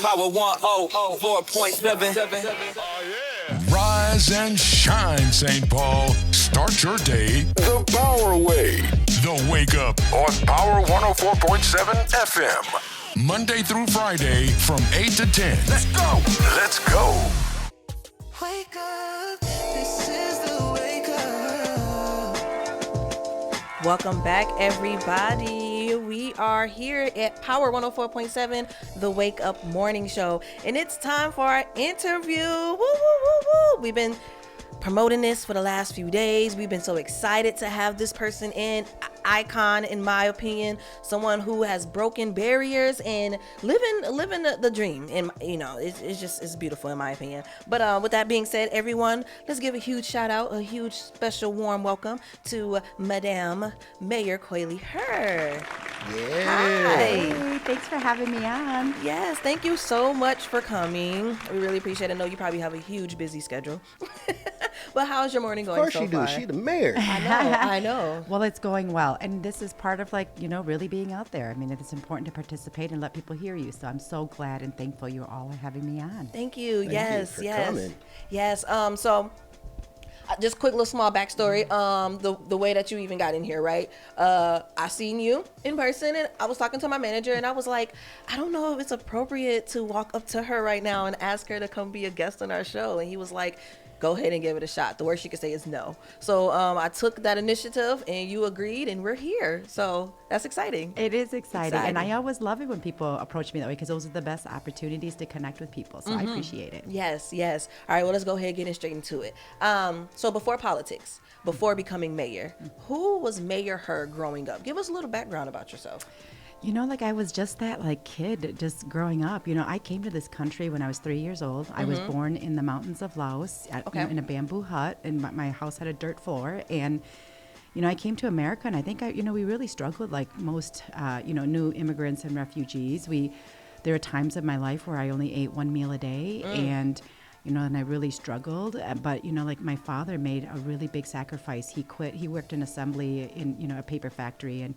Power 104.7. Rise and shine, St. Paul. Start your day the Power Way. The Wake Up on Power 104.7 FM. Monday through Friday from 8 to 10. Let's go. Let's go. Wake up. This is the wake up. Welcome back, everybody. We are here at Power 104.7, the Wake Up Morning Show. And it's time for our interview. Woo, woo, woo, woo. We've been promoting this for the last few days. We've been so excited to have this person in. Icon, in my opinion, someone who has broken barriers and living the dream. And it's beautiful in my opinion. But with that being said, everyone, let's give a huge shout out, a huge special warm welcome to Madame Mayorkaohly Her. Yeah. Hi. Hey, thanks for having me on. Yes, thank you so much for coming. We really appreciate it. I know you probably have a huge busy schedule. But how's your morning going so far? Of course she do. She the mayor. I know. Well, it's going well. And this is part of really being out there. I mean, it's important to participate and let people hear you. So I'm so glad and thankful you all are having me on. Thank you. Thank yes. you for coming. Yes. So just quick little small backstory. The way that you even got in here, right? I seen you in person and I was talking to my manager and I was like, I don't know if it's appropriate to walk up to her right now and ask her to come be a guest on our show. And he was like, go ahead and give it a shot. The worst you could say is no. So I took that initiative and you agreed and we're here. So that's exciting. It is exciting. And I always love it when people approach me that way because those are the best opportunities to connect with people. So I appreciate it. Yes. All right, well, let's go ahead and get straight into it. So before politics, before becoming mayor, who was Mayor Her growing up? Give us a little background about yourself. I was just that kid just growing up. I came to this country when I was 3 years old. I was born in the mountains of Laos in a bamboo hut, and my house had a dirt floor. And, I came to America, and I think, we really struggled like most, new immigrants and refugees. There are times of my life where I only ate one meal a day, and I really struggled. But, my father made a really big sacrifice. He quit. He worked in assembly in, a paper factory, and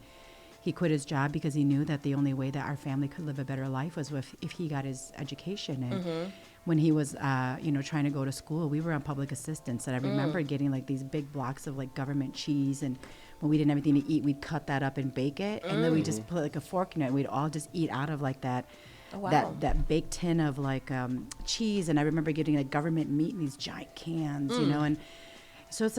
he quit his job because he knew that the only way that our family could live a better life was if he got his education. And when he was, trying to go to school, we were on public assistance. And I remember getting these big blocks of government cheese. And when we didn't have anything to eat, we'd cut that up and bake it. And then we just put a fork in it. And we'd all just eat out of that. Oh, wow. That baked tin of cheese. And I remember getting government meat in these giant cans, and so it's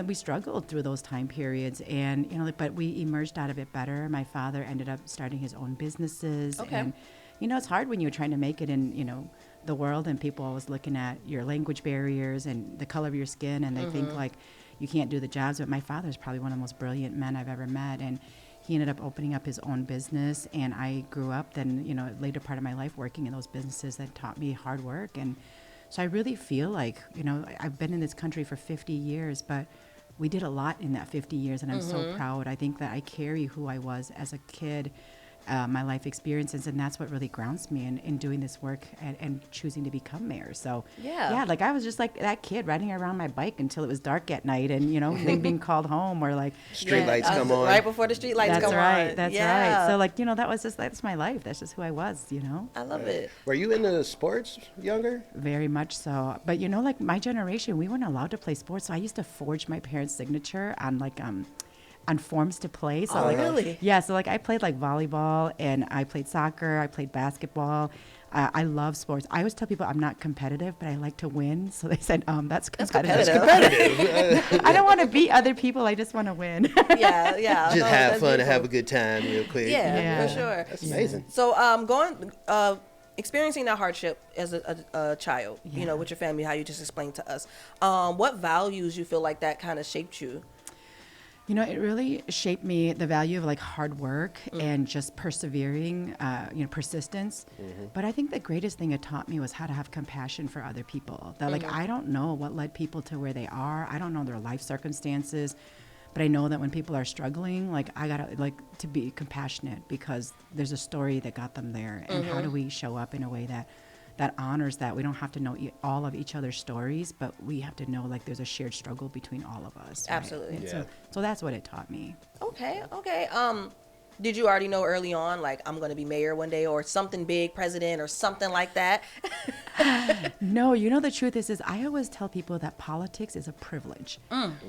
we struggled through those time periods and, but we emerged out of it better. My father ended up starting his own businesses. Okay. And, it's hard when you're trying to make it in, the world and people always looking at your language barriers and the color of your skin and they think you can't do the jobs. But my father's probably one of the most brilliant men I've ever met. And he ended up opening up his own business. And I grew up then, later part of my life working in those businesses that taught me hard work. And so I really feel I've been in this country for 50 years, but we did a lot in that 50 years, and I'm so proud. I think that I carry who I was as a kid, my life experiences, and that's what really grounds me in doing this work and choosing to become mayor. So, yeah, I was just that kid riding around my bike until it was dark at night and, then being called home or street lights come on. Right before the street lights come on. That's right. So that's my life. That's just who I was, I love it. Were you into sports younger? Very much so. But, my generation, we weren't allowed to play sports. So I used to forge my parents' signature on forms to play. So really? Yeah. So I played volleyball and I played soccer. I played basketball. I love sports. I always tell people I'm not competitive, but I like to win. So they said, that's competitive. That's competitive. I don't want to beat other people. I just want to win. Yeah. Just have fun and have a good time real quick. Yeah, for sure. That's amazing. So experiencing that hardship as a child, with your family, how you just explained to us, what values you feel like that kind of shaped you? It really shaped me, the value of hard work and just persevering, persistence. But I think the greatest thing it taught me was how to have compassion for other people. That I don't know what led people to where they are. I don't know their life circumstances, but I know that when people are struggling, I gotta to be compassionate because there's a story that got them there. And how do we show up in a way that honors that? We don't have to know all of each other's stories, but we have to know there's a shared struggle between all of us. Right? Absolutely. Yeah. So that's what it taught me. Okay. Did you already know early on, like, I'm going to be mayor one day or something big, president or something like that? No, the truth is I always tell people that politics is a privilege.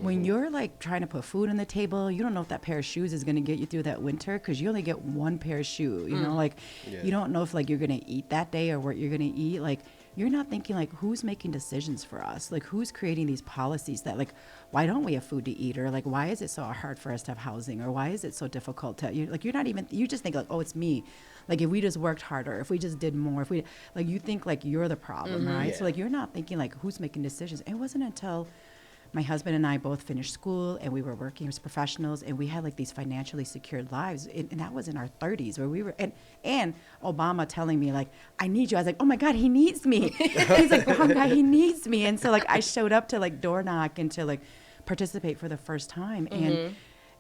When you're like trying to put food on the table, you don't know if that pair of shoes is going to get you through that winter because you only get one pair of shoe. You don't know if like you're going to eat that day or what you're going to eat. Like, you're not thinking like who's making decisions for us, like who's creating these policies that like why don't we have food to eat, or like why is it so hard for us to have housing, or why is it so difficult to you just think like, oh, it's me, like if we just worked harder, if we just did more, if we like, you think like you're the problem, right? So like you're not thinking like who's making decisions. It wasn't until my husband and I both finished school and we were working as professionals and we had like these financially secured lives. And that was in our 30s where we were, and Obama telling me like, I need you. I was like, oh my God, he needs me. He's like, oh my God, he needs me. And so like, I showed up to like door knock and to like participate for the first time. And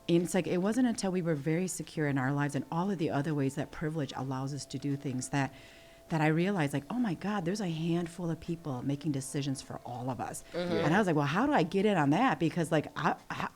it's like, it wasn't until we were very secure in our lives and all of the other ways that privilege allows us to do things that I realized like, oh my God, there's a handful of people making decisions for all of us. And I was like, well, how do I get in on that? Because like, I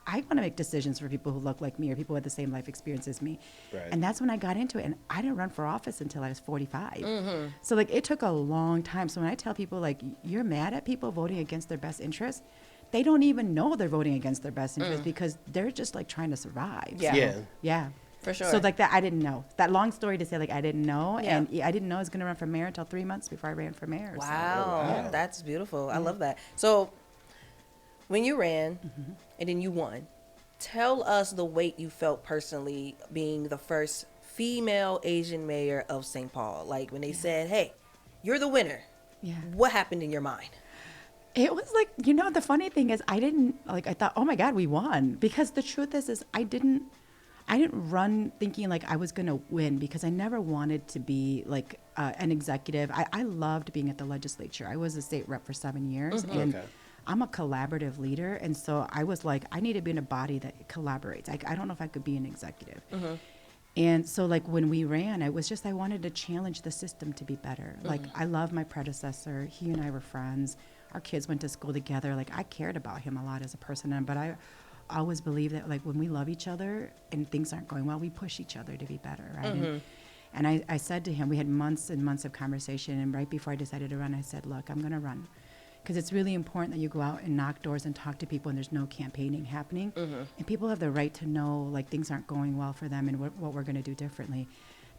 want to make decisions for people who look like me or people with the same life experience as me. Right. And that's when I got into it. And I didn't run for office until I was 45. So like, it took a long time. So when I tell people like, you're mad at people voting against their best interests, they don't even know they're voting against their best interests because they're just like trying to survive. Yeah. For sure. So like that, I didn't know. That long story to say like I didn't know, and I didn't know I was going to run for mayor until 3 months before I ran for mayor. Wow, that's beautiful. I love that. So when you ran and then you won, tell us the weight you felt personally being the first female Asian mayor of St. Paul. Like when they said, "Hey, you're the winner." Yeah. What happened in your mind? It was like, the funny thing is I thought, oh my God, we won, because the truth is I didn't run thinking like I was going to win, because I never wanted to be like an executive. I loved being at the legislature. I was a state rep for 7 years, and I'm a collaborative leader. And so I was like, I need to be in a body that collaborates. I don't know if I could be an executive. And so like when we ran, it was just, I wanted to challenge the system to be better. Like I love my predecessor. He and I were friends. Our kids went to school together. Like I cared about him a lot as a person, but I always believe that like when we love each other and things aren't going well, we push each other to be better, right? And I said to him, we had months and months of conversation, and right before I decided to run, I said, look, I'm going to run, because it's really important that you go out and knock doors and talk to people, and there's no campaigning happening, and people have the right to know like things aren't going well for them and what we're going to do differently.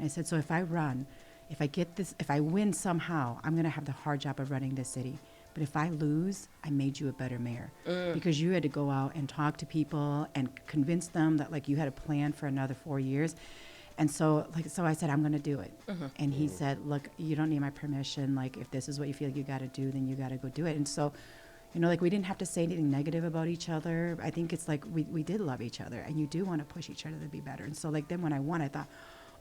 And I said, so if I run, if I win somehow, I'm going to have the hard job of running this city. But if I lose, I made you a better mayor, because you had to go out and talk to people and convince them that like you had a plan for another 4 years. And so I said, I'm going to do it. And he said, look, you don't need my permission. Like if this is what you feel you got to do, then you got to go do it. And so, like we didn't have to say anything negative about each other. I think it's like we did love each other, and you do want to push each other to be better. And so like then when I won, I thought,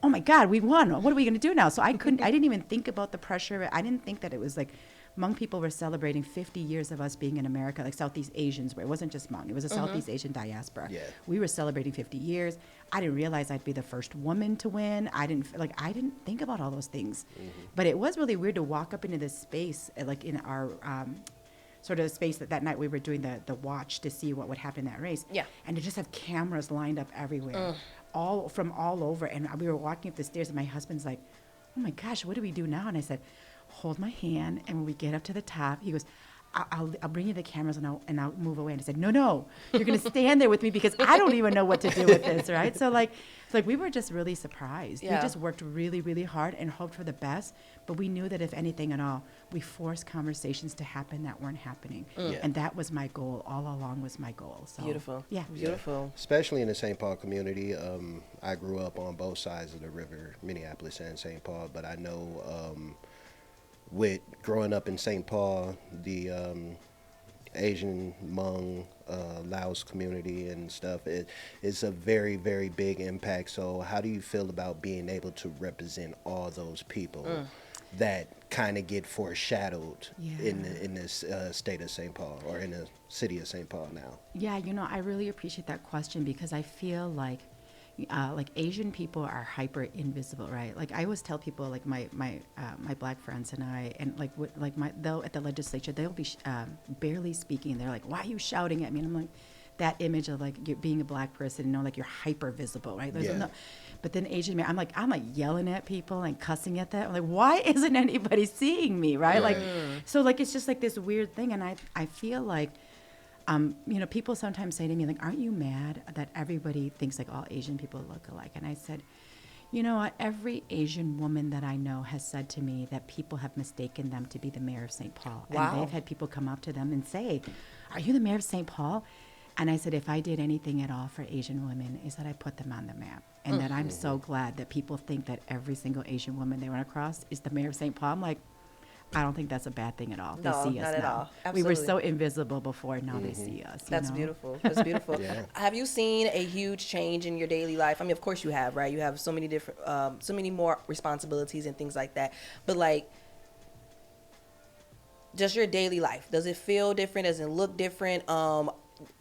oh my God, we won. What are we going to do now? So I didn't even think about the pressure of it. I didn't think that it was like, Hmong people were celebrating 50 years of us being in America, like Southeast Asians, where it wasn't just Hmong, it was a Southeast Asian diaspora. Yeah. We were celebrating 50 years. I didn't realize I'd be the first woman to win. I didn't think about all those things. But it was really weird to walk up into this space, like in our sort of space that night we were doing the watch to see what would happen in that race. Yeah. And to just have cameras lined up everywhere, all over. And we were walking up the stairs, and my husband's like, oh my gosh, what do we do now? And I said, hold my hand, and when we get up to the top, he goes, I'll bring you the cameras and I'll move away. And I said, no, you're going to stand there with me, because I don't even know what to do with this, right? So like we were just really surprised. Yeah. We just worked really, really hard and hoped for the best, but we knew that if anything at all, we forced conversations to happen that weren't happening. And that was my goal all along, was my goal. So beautiful. Yeah. Beautiful. Yeah. Especially in the St. Paul community. I grew up on both sides of the river, Minneapolis and St. Paul, but I know with growing up in St. Paul, the Asian, Hmong, Laos community and stuff, it's a very, very big impact. So how do you feel about being able to represent all those people that kind of get foreshadowed in this state of St. Paul, or in the city of St. Paul now? Yeah, I really appreciate that question, because I feel like Asian people are hyper invisible, right? Like I always tell people, like my black friends and I, and they'll at the legislature, they'll be barely speaking. They're like, why are you shouting at me? And I'm like, that image of like you being a black person, like you're hyper visible, right? But then Asian man, I'm like yelling at people and cussing at them. I'm like, why isn't anybody seeing me, right? Like, so like it's just like this weird thing, and I feel like, you know, people sometimes say to me like, aren't you mad that everybody thinks like all Asian people look alike? And I said, you know what? Every Asian woman that I know has said to me that people have mistaken them to be the mayor of St. Paul. Wow. And they've had people come up to them and say, are you the mayor of St. Paul? And I said, if I did anything at all for Asian women, is that I put them on the map. And that I'm so glad that people think that every single Asian woman they run across is the mayor of St. Paul. I'm like, I don't think that's a bad thing at all. They No, see us not at now. all. We were Absolutely. so invisible before, now they see us. You That's know? beautiful. That's beautiful. Yeah. Have you seen a huge change in your daily life? I mean, of course you have, right? You have so many different, so many more responsibilities and things like that. But like, just your daily life, does it feel different? Does it look different?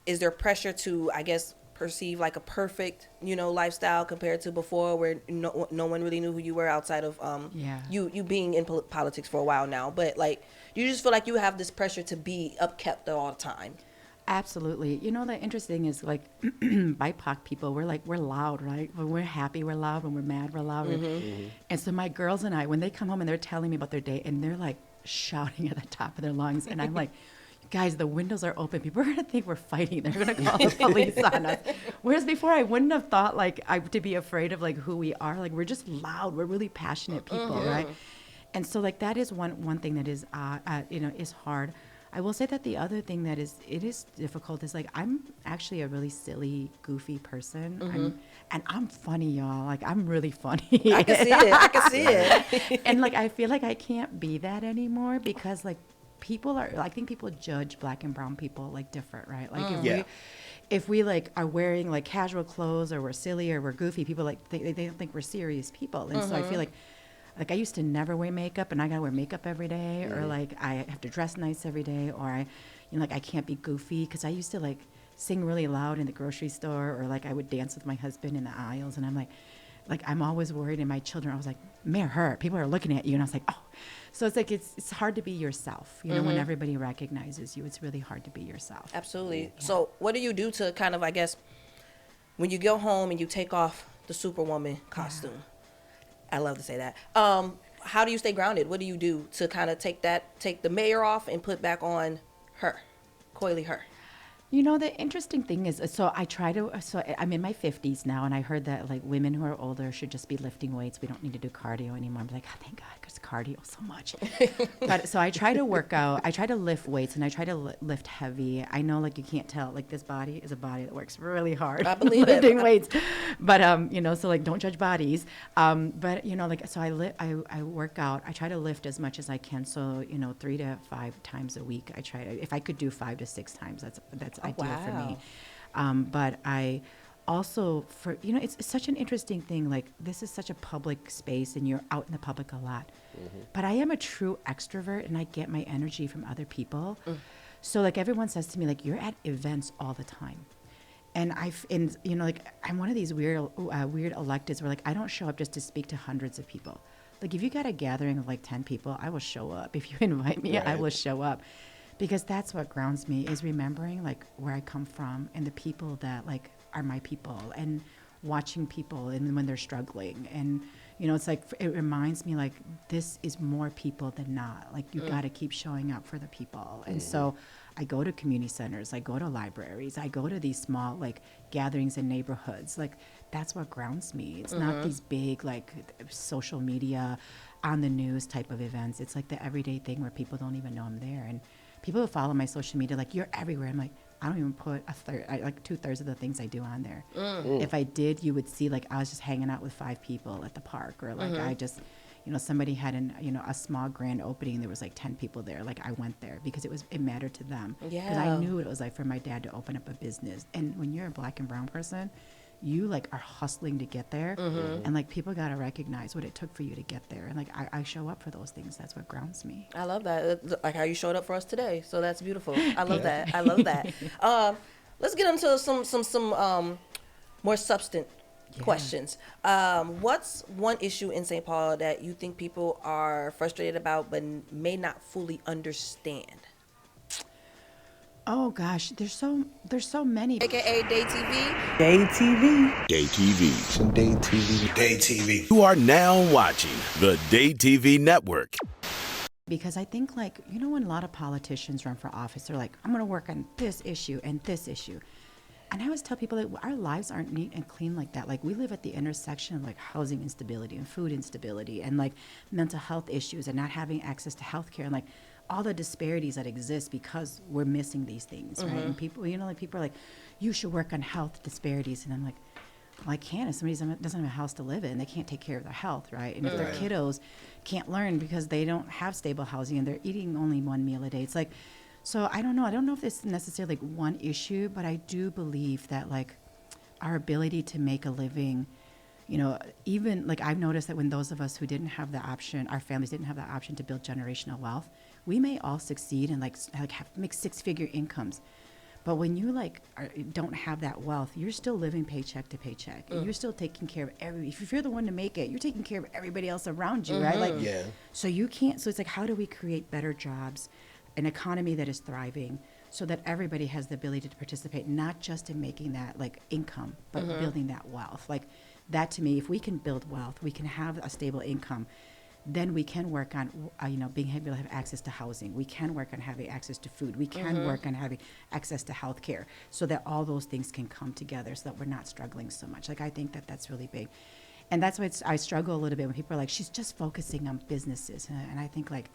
Is there pressure to, I guess, perceive like a perfect, you know, lifestyle compared to before, where no one really knew who you were outside of you being in politics for a while now? But like, you just feel like you have this pressure to be upkept all the time. Absolutely. You know, the interesting is like BIPOC people, we're loud, right? When we're happy, we're loud. When we're mad, we're loud. And so my girls and I, when they come home and they're telling me about their day, and they're like shouting at the top of their lungs, and I'm like, guys, the windows are open. People are going to think we're fighting. They're going to call the police on us. Whereas before, I wouldn't have thought like to be afraid of like who we are. Like, we're just loud. We're really passionate people, right? And so like that is one thing that is, you know, is hard. I will say that the other thing that is difficult is like, I'm actually a really silly, goofy person. I'm funny, y'all. Like, I'm really funny. I can see it. I can see it. And like, I feel like I can't be that anymore because like, I think people judge black and brown people like different, right? Like if we like are wearing like casual clothes, or we're silly, or we're goofy, people like they don't think we're serious people. And so I feel like I used to never wear makeup, and I gotta wear makeup every day, or like I have to dress nice every day, or I can't be goofy because I used to like sing really loud in the grocery store, or like I would dance with my husband in the aisles, and I'm like I'm always worried. And my children, I was like, Mayor Her, people are looking at you, and I was like, oh. So it's like it's hard to be yourself, you know, when everybody recognizes you. It's really hard to be yourself. Absolutely. Yeah. So what do you do to kind of, I guess, when you go home and you take off the Superwoman costume? I love to say that. How do you stay grounded? What do you do to kind of take the mayor off and put back on her, Kaohly Her? You know, the interesting thing is, so I'm in my 50s now, and I heard that like women who are older should just be lifting weights. We don't need to do cardio anymore. I'm like, oh, thank God, because cardio so much. But so I try to work out. I try to lift weights, and I try to lift heavy. I know, like, you can't tell, like, this body is a body that works really hard. I believe lifting it. weights. But you know, so like, don't judge bodies. But you know, like, so I work out. I try to lift as much as I can. So you know, 3 to 5 times a week. I try to, if I could do 5 to 6 times, that's ideal for me. But I also, for, you know, it's such an interesting thing. Like, this is such a public space, and you're out in the public a lot. But I am a true extrovert, and I get my energy from other people. So like, everyone says to me, like, you're at events all the time. And you know, like, I'm one of these weird electeds where like, I don't show up just to speak to hundreds of people. Like, if you got a gathering of like 10 people, I will show up. If you invite me, I will show up. Because that's what grounds me, is remembering like where I come from, and the people that like are my people, and watching people and when they're struggling. And you know, it's like, it reminds me like, this is more people than not. Like, you got to keep showing up for the people. And so I go to community centers, I go to libraries, I go to these small like gatherings in neighborhoods. Like, that's what grounds me. It's not these big like social media, on the news type of events. It's like the everyday thing where people don't even know I'm there. And people who follow my social media, like, you're everywhere. I'm like, I don't even put like 2/3 of the things I do on there. If I did, you would see like I was just hanging out with 5 people at the park, or like I just, you know, somebody had a small grand opening. There was like 10 people there. Like, I went there because it mattered to them. Because I knew what it was like for my dad to open up a business. And when you're a black and brown person, you like are hustling to get there, and like, people got to recognize what it took for you to get there. And like, I show up for those things. That's what grounds me. I love that. Like how you showed up for us today. So that's beautiful. I love that. I love that. Let's get into some more substance questions. What's one issue in St. Paul that you think people are frustrated about but may not fully understand? Oh gosh, there's so many. AKA DaeTV. Some Day TV. You are now watching the DaeTVNetwork. Because I think, like, when a lot of politicians run for office, they're like, I'm going to work on this issue and this issue. And I always tell people that our lives aren't neat and clean like that. Like, we live at the intersection of like housing instability and food instability and like mental health issues and not having access to healthcare and like all the disparities that exist because we're missing these things, right? And people, like people are like, you should work on health disparities. And I'm like, well, I can't. If somebody doesn't have a house to live in, they can't take care of their health, right? And if their kiddos can't learn because they don't have stable housing and they're eating only one meal a day, it's like, so I don't know. I don't know if it's necessarily like one issue, but I do believe that like our ability to make a living, even like I've noticed that when those of us who didn't have the option, our families didn't have the option to build generational wealth, we may all succeed and make six-figure incomes. But when you don't have that wealth, you're still living paycheck to paycheck. You're still taking care of if you're the one to make it, you're taking care of everybody else around you, right? Like, Yeah. So you can't, so it's like, how do we create better jobs, an economy that is thriving so that everybody has the ability to participate, not just in making that like income, but building that wealth. Like that to me, if we can build wealth, we can have a stable income, then we can work on, being able to have access to housing. We can work on having access to food. We can work on having access to health care so that all those things can come together so that we're not struggling so much. Like, I think that that's really big. And that's why I struggle a little bit when people are like, she's just focusing on businesses. And I think, like,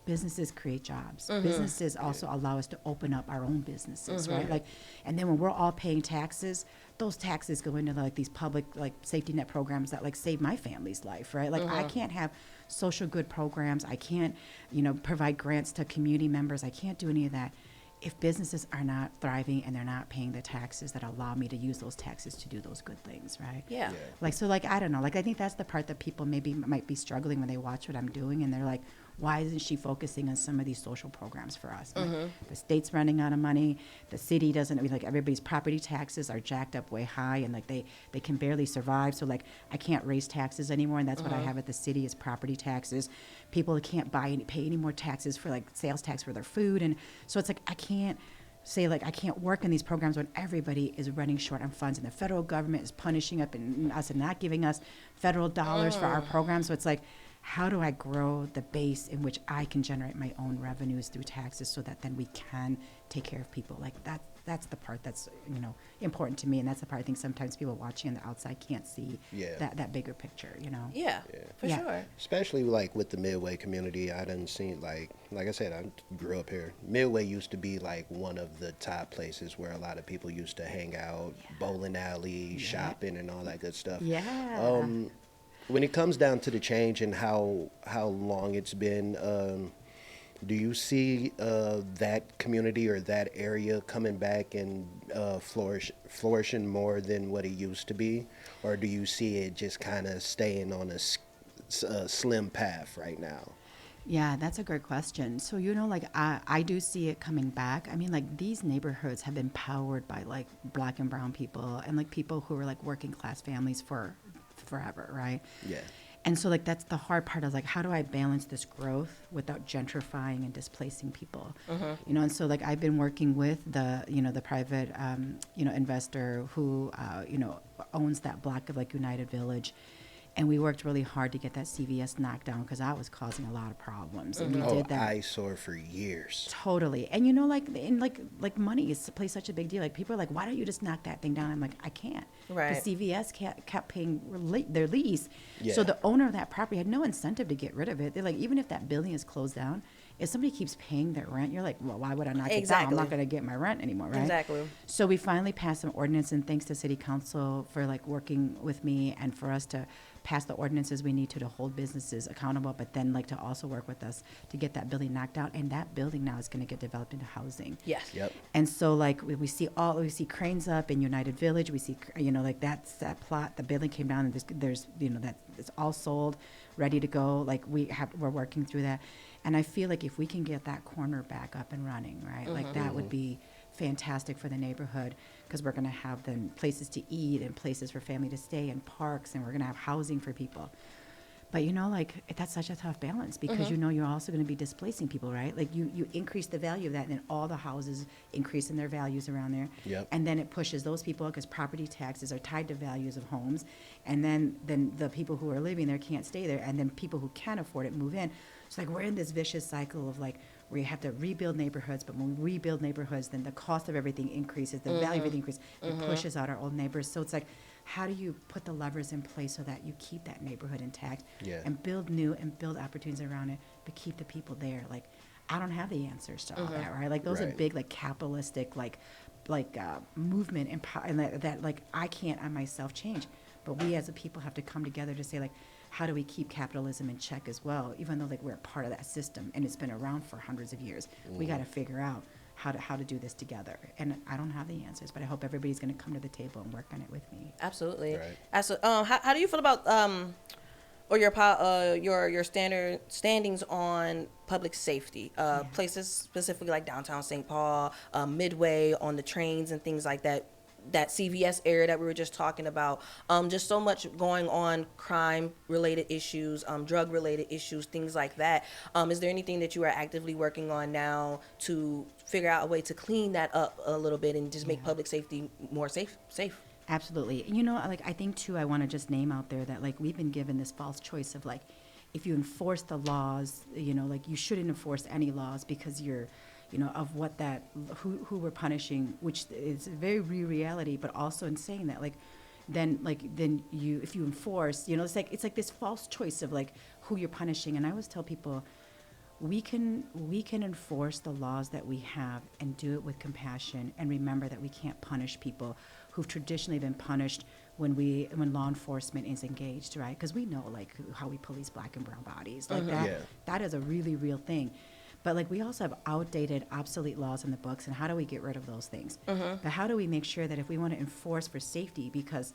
businesses create jobs. Businesses also allow us to open up our own businesses, right? Like, and then when we're all paying taxes, those taxes go into like these public like safety net programs that like save my family's life, right? Like I can't have social good programs. I can't, provide grants to community members. I can't do any of that if businesses are not thriving and they're not paying the taxes that allow me to use those taxes to do those good things, right? Yeah. Like, so like, I don't know, like, I think that's the part that people might be struggling when they watch what I'm doing and they're like, why isn't she focusing on some of these social programs for us? Like, the state's running out of money. The city doesn't, like, everybody's property taxes are jacked up way high and like they can barely survive. So like, I can't raise taxes anymore. And that's what I have at the city is property taxes. People can't pay any more taxes for like sales tax for their food. And so it's like, I can't say like I can't work in these programs when everybody is running short on funds and the federal government is punishing us and not giving us federal dollars for our programs. So it's like, how do I grow the base in which I can generate my own revenues through taxes so that then we can take care of people? Like that's the part that's important to me, and that's the part I think sometimes people watching on the outside can't see that bigger picture. Yeah, for sure. Especially like with the Midway community, I done seen like I said, I grew up here. Midway used to be like one of the top places where a lot of people used to hang out, bowling alley, shopping, and all that good stuff. Yeah. When it comes down to the change and how long it's been, do you see that community or that area coming back and flourishing more than what it used to be? Or do you see it just kind of staying on a slim path right now? Yeah, that's a great question. So, like I do see it coming back. I mean, like these neighborhoods have been powered by like Black and brown people and like people who are like working class families for forever, right? Yeah. And so like that's the hard part is like, how do I balance this growth without gentrifying and displacing people? And so like I've been working with the private investor who owns that block of like United Village. And we worked really hard to get that CVS knocked down because that was causing a lot of problems. And we did that. Eyesore for years. Totally. And like money plays such a big deal. Like people are like, why don't you just knock that thing down? I'm like, I can't. Right. The CVS kept paying their lease. Yeah. So the owner of that property had no incentive to get rid of it. They're like, even if that building is closed down, if somebody keeps paying their rent, you're like, well, why would I knock it down? I'm not going to get my rent anymore, right? Exactly. So we finally passed an ordinance, and thanks to City Council for like working with me and for us to pass the ordinances we need to hold businesses accountable, but then like to also work with us to get that building knocked out. And that building now is going to get developed into housing. Yes. Yep. And so like we see cranes up in United Village. We see, like that's that plot, the building came down and there's that it's all sold, ready to go. Like we're working through that. And I feel like if we can get that corner back up and running, right, like that would be fantastic for the neighborhood because we're going to have then places to eat and places for family to stay and parks, and we're going to have housing for people. But like that's such a tough balance because you're also going to be displacing people, right? Like you increase the value of that, and then all the houses increase in their values around there. Yep. And then it pushes those people because property taxes are tied to values of homes, and then the people who are living there can't stay there, and then people who can afford it move in. So like we're in this vicious cycle of like we have to rebuild neighborhoods, but when we rebuild neighborhoods, then the cost of everything increases, the value of everything increases, it pushes out our old neighbors. So it's like, how do you put the levers in place so that you keep that neighborhood intact and build new and build opportunities around it, but keep the people there? Like, I don't have the answers to all that, right? Like those are big, like capitalistic, like movement and that like I can't on myself change, but we as a people have to come together to say like, how do we keep capitalism in check as well, even though like we're a part of that system and it's been around for hundreds of years. We got to figure out how to do this together, and I don't have the answers, but I hope everybody's going to come to the table and work on it with me. Absolutely. Right. How do you feel about or your standings on public safety places specifically like downtown St. Paul, Midway, on the trains and things like that? That CVS area that we were just talking about, just so much going on, crime-related issues, drug-related issues, things like that. Is there anything that you are actively working on now to figure out a way to clean that up a little bit and just make public safety more safe? Absolutely. Like I think too, I want to just name out there that like we've been given this false choice of like, if you enforce the laws, like you shouldn't enforce any laws because you're of what that, who we're punishing, which is a very real reality, but also in saying that, then you, if you enforce, it's like this false choice of like who you're punishing. And I always tell people, we can enforce the laws that we have and do it with compassion and remember that we can't punish people who've traditionally been punished when law enforcement is engaged, right? Because we know like how we police black and brown bodies, like that is a really real thing. But like we also have outdated, obsolete laws in the books, and how do we get rid of those things? But how do we make sure that if we want to enforce for safety, because,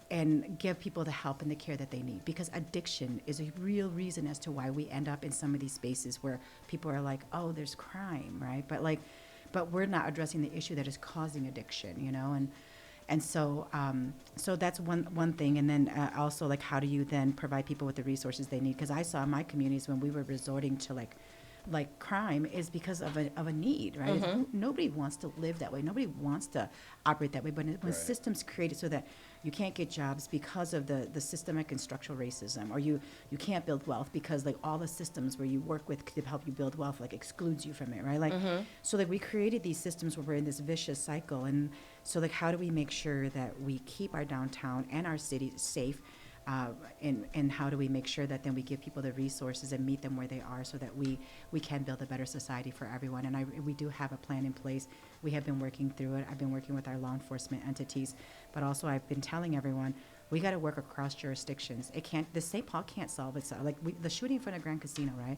and give people the help and the care that they need? Because addiction is a real reason as to why we end up in some of these spaces where people are like, oh, there's crime, right? But we're not addressing the issue that is causing addiction, And so that's one thing. And then also, like, how do you then provide people with the resources they need? Because I saw in my communities when we were resorting to like crime is because of a need, right? Nobody wants to live that way. Nobody wants to operate that way. But when systems created so that you can't get jobs because of the systemic and structural racism, or you can't build wealth because like all the systems where you work with to help you build wealth like excludes you from it, right? Like so like we created these systems where we're in this vicious cycle. And so like how do we make sure that we keep our downtown and our city safe? And how do we make sure that then we give people the resources and meet them where they are so that we can build a better society for everyone? And we do have a plan in place. We have been working through it. I've been working with our law enforcement entities, but also I've been telling everyone, we got to work across jurisdictions. The St. Paul can't solve itself. Like the shooting in front of Grand Casino, right?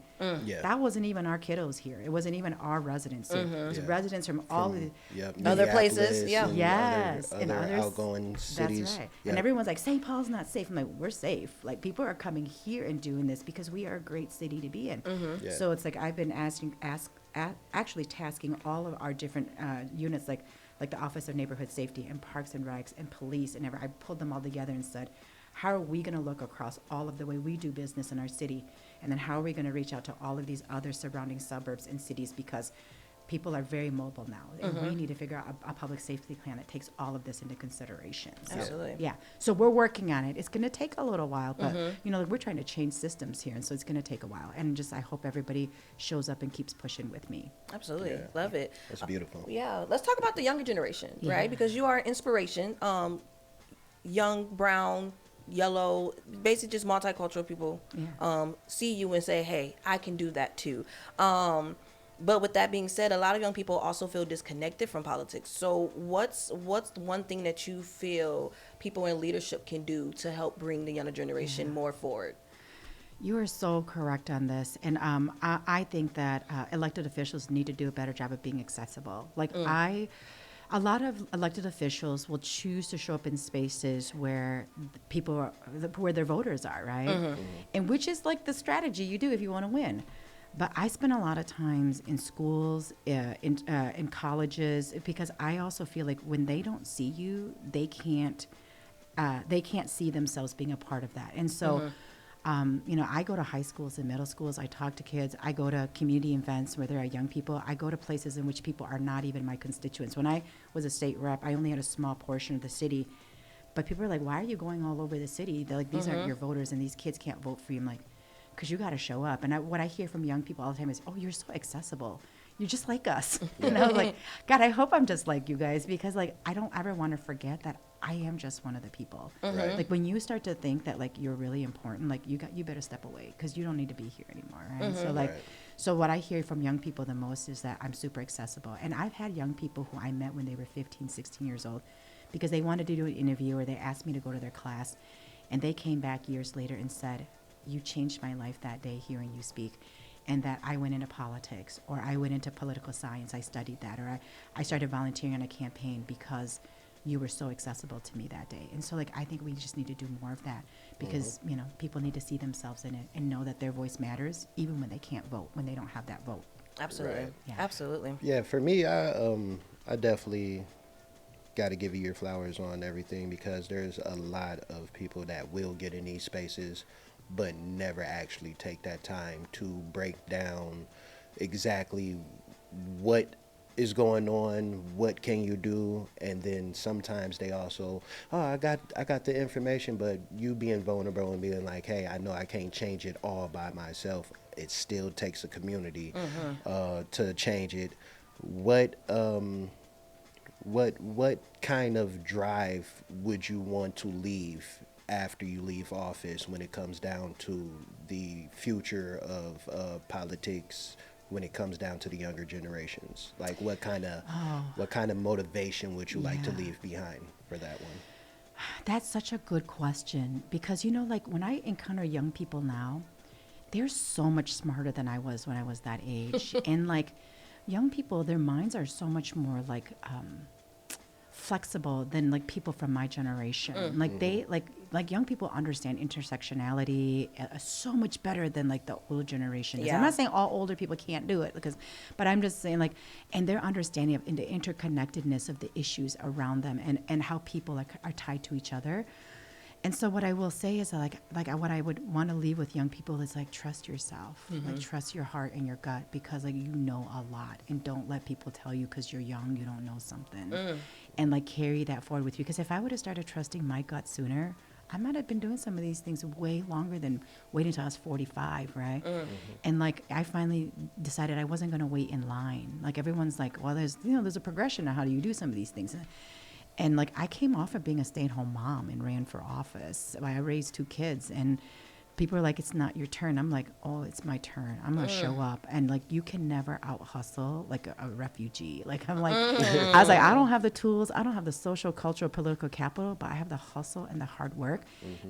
That wasn't even our kiddos here. It wasn't even our residents. It was residents from all of the other places. And other others, outgoing cities. That's right. And everyone's like, St. Paul's not safe. I'm like, we're safe. Like people are coming here and doing this because we are a great city to be in. So it's like I've been actually tasking all of our different units, like the Office of Neighborhood Safety and Parks and Recs and Police and I pulled them all together and said, how are we going to look across all of the way we do business in our city? And then how are we going to reach out to all of these other surrounding suburbs and cities? Because people are very mobile now, and we need to figure out a public safety plan that takes all of this into consideration. So, Absolutely. Yeah. So we're working on it. It's going to take a little while, but we're trying to change systems here, and so it's going to take a while. And just I hope everybody shows up and keeps pushing with me. Absolutely. Love it. That's beautiful. Let's talk about the younger generation, right? Because you are an inspiration. Young, brown, yellow, basically just multicultural people see you and say, hey, I can do that too. But with that being said, a lot of young people also feel disconnected from politics. So what's one thing that you feel people in leadership can do to help bring the younger generation more forward? You are so correct on this. And I think that elected officials need to do a better job of being accessible. A lot of elected officials will choose to show up in spaces where where their voters are, right? And which is like the strategy you do if you want to win. But I spend a lot of times in schools, in colleges, because I also feel like when they don't see you, they can't see themselves being a part of that. And so I go to high schools and middle schools. I talk to kids. I go to community events where there are young people. I go to places in which people are not even my constituents. When I was a state rep, I only had a small portion of the city. But people are like, why are you going all over the city? They're like, these aren't your voters, and these kids can't vote for you. I'm like, because you got to show up. And what I hear from young people all the time is, oh, you're so accessible. You're just like us. Like, God, I hope I'm just like you guys, because like I don't ever want to forget that I am just one of the people. Right. Like when you start to think that like you're really important, like you better step away because you don't need to be here anymore. Right? So like, so what I hear from young people the most is that I'm super accessible. And I've had young people who I met when they were 15, 16 years old because they wanted to do an interview or they asked me to go to their class, and they came back years later and said, you changed my life that day hearing you speak. And that I went into politics, or I went into political science, I studied that, or I started volunteering on a campaign because you were so accessible to me that day. And so like I think we just need to do more of that because people need to see themselves in it and know that their voice matters even when they can't vote, when they don't have that vote. Absolutely. Right. Yeah. Absolutely. Yeah, for me, I definitely got to give you your flowers on everything, because there's a lot of people that will get in these spaces but never actually take that time to break down exactly what is going on, what can you do, and then sometimes they also, I got the information, but you being vulnerable and being like, hey, I know I can't change it all by myself. It still takes a community to change it. What kind of drive would you want to leave after you leave office when it comes down to the future of politics, when it comes down to the younger generations? Like what kind of motivation would you like to leave behind for that one? That's such a good question, because like when I encounter young people now, they're so much smarter than I was when I was that age. And like young people, their minds are so much more like flexible than like people from my generation. Like they like young people understand intersectionality so much better than like the older generation. I'm not saying all older people can't do it, but I'm just saying like, and their understanding of the interconnectedness of the issues around them and how people are tied to each other. And so what I will say is like what I would want to leave with young people is like, trust yourself, like trust your heart and your gut, because like you know a lot, and don't let people tell you because you're young you don't know something, and like carry that forward with you. Because if I would have started trusting my gut sooner, I might have been doing some of these things way longer than waiting until I was 45, right? And like I finally decided I wasn't going to wait in line. Like everyone's like, well, there's a progression of how do you do some of these things. And like I came off of being a stay-at-home mom and ran for office. I raised 2 kids, and people are like, it's not your turn. I'm like, oh, it's my turn. I'm gonna show up. And like you can never out hustle like a refugee. Like I'm like, I was like, I don't have the tools, I don't have the social, cultural, political capital, but I have the hustle and the hard work,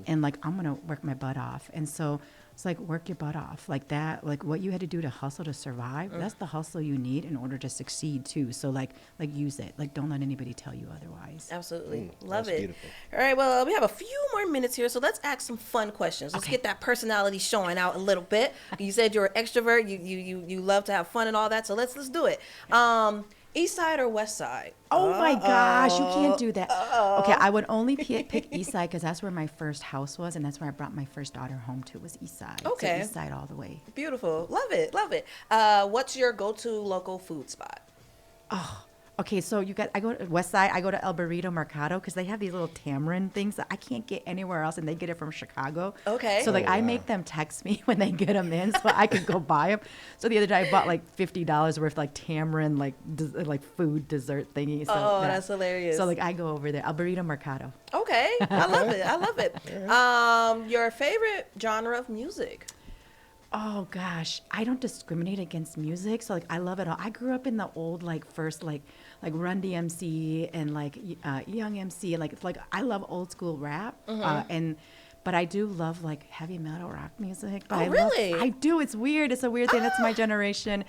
and like I'm gonna work my butt off. And so it's like, work your butt off like that. Like what you had to do to hustle to survive, that's the hustle you need in order to succeed too. So like use it. Like don't let anybody tell you otherwise. Absolutely. Love that's it. Beautiful. All right, well, we have a few more minutes here, so let's ask some fun questions. Let's get that personality showing out a little bit. You said you're an extrovert, you love to have fun and all that, so let's do it. East side or west side? Oh my gosh, you can't do that. Okay, I would only pick East Side because that's where my first house was, and that's where I brought my first daughter home to, was East Side. Okay. So East Side all the way. Beautiful. Love it. Love it. What's your go-to local food spot? Oh, okay, so I go to West Side, I go to El Burrito Mercado because they have these little tamarind things that I can't get anywhere else, and they get it from Chicago. Okay. So like I make them text me when they get them in so I can go buy them. So the other day I bought like $50 worth like tamarind like food dessert thingy. So that's hilarious. So like I go over there, El Burrito Mercado. Okay, I love it. I love it. Your favorite genre of music? Oh gosh, I don't discriminate against music, so like I love it all. I grew up in the old first Run DMC and Young MC, and like I love old school rap, but I do love like heavy metal rock music. But really? I do. It's weird. It's a weird thing. That's my generation,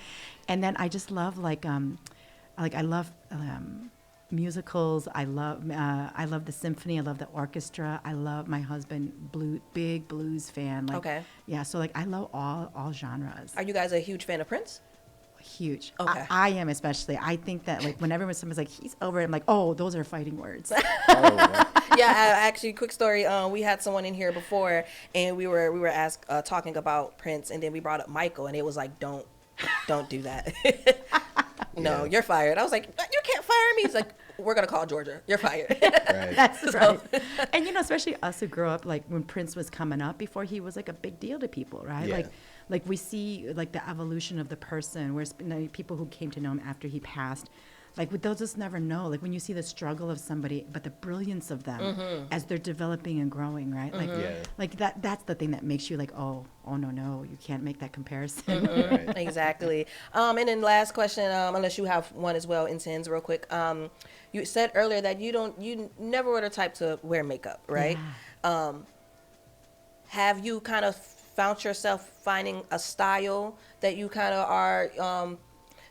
and then I just love I love musicals. I love the symphony. I love the orchestra. I love my husband, big blues fan. Okay. Yeah, so I love all genres. Are you guys a huge fan of Prince? Huge. Okay. I am especially. I think that whenever someone's like, he's over, I'm like, oh, those are fighting words. Actually, quick story. We had someone in here before, and we were talking about Prince, and then we brought up Michael, and it was like, don't do that. No, you're fired. I was like, you can't fire me. He's like, we're gonna call Georgia. You're fired. Right. That's right. And especially us who grew up like when Prince was coming up, before he was like a big deal to people, right? Yeah. Like we see like the evolution of the person. Whereas people who came to know him after he passed, like they'll just never know. Like when you see the struggle of somebody, but the brilliance of them as they're developing and growing, right? Like that's the thing that makes you like, oh no, you can't make that comparison. Right. Exactly. And then last question, unless you have one as well, Intenz, real quick. You said earlier that you never were the type to wear makeup, right? Yeah. Have you kind of found yourself finding a style that you kind of are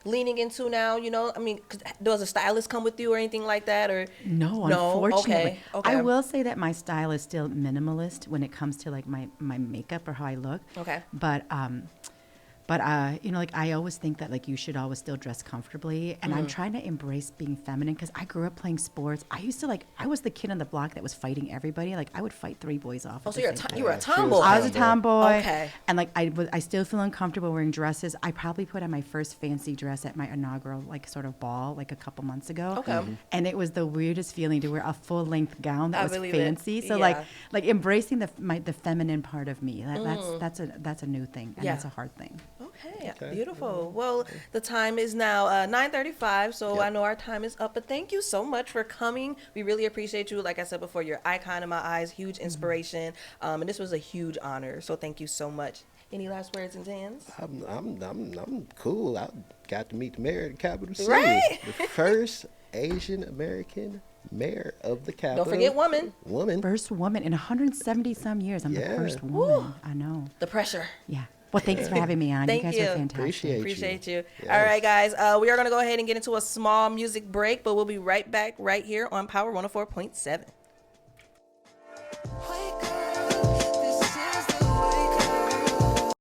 leaning into now? I mean, does a stylist come with you or anything like that? Or No, unfortunately. Okay. I will say that my style is still minimalist when it comes to like my makeup or how I look. Okay. But like I always think that like you should always still dress comfortably, and I'm trying to embrace being feminine because I grew up playing sports. I used to I was the kid on the block that was fighting everybody. Like I would fight 3 boys off. Oh, at so the same time. you were a tomboy. I was a tomboy. Okay. And like I still feel uncomfortable wearing dresses. I probably put on my first fancy dress at my inaugural like sort of ball like a couple months ago. Okay. And it was the weirdest feeling to wear a full length gown that was believe fancy. it. So Yeah. like embracing the feminine part of me. That's a new thing, and Yeah. that's a hard thing. Okay, beautiful. Well, the time is now 9:35, so I know our time is up. But thank you so much for coming. We really appreciate you. Like I said before, you're an icon in my eyes, huge inspiration, and this was a huge honor. So thank you so much. Any last words, Intenz? I'm cool. I got to meet the mayor of the capital city. Right. The first Asian American mayor of the capital. Don't forget woman. First woman in 170 some years. I'm the first woman. Woo. I know. The pressure. Yeah. Well, thanks for having me on. Thank you guys you. are fantastic. Appreciate you. Yes. All right, guys. We are going to go ahead and get into a small music break, but we'll be right back right here on Power 104.7.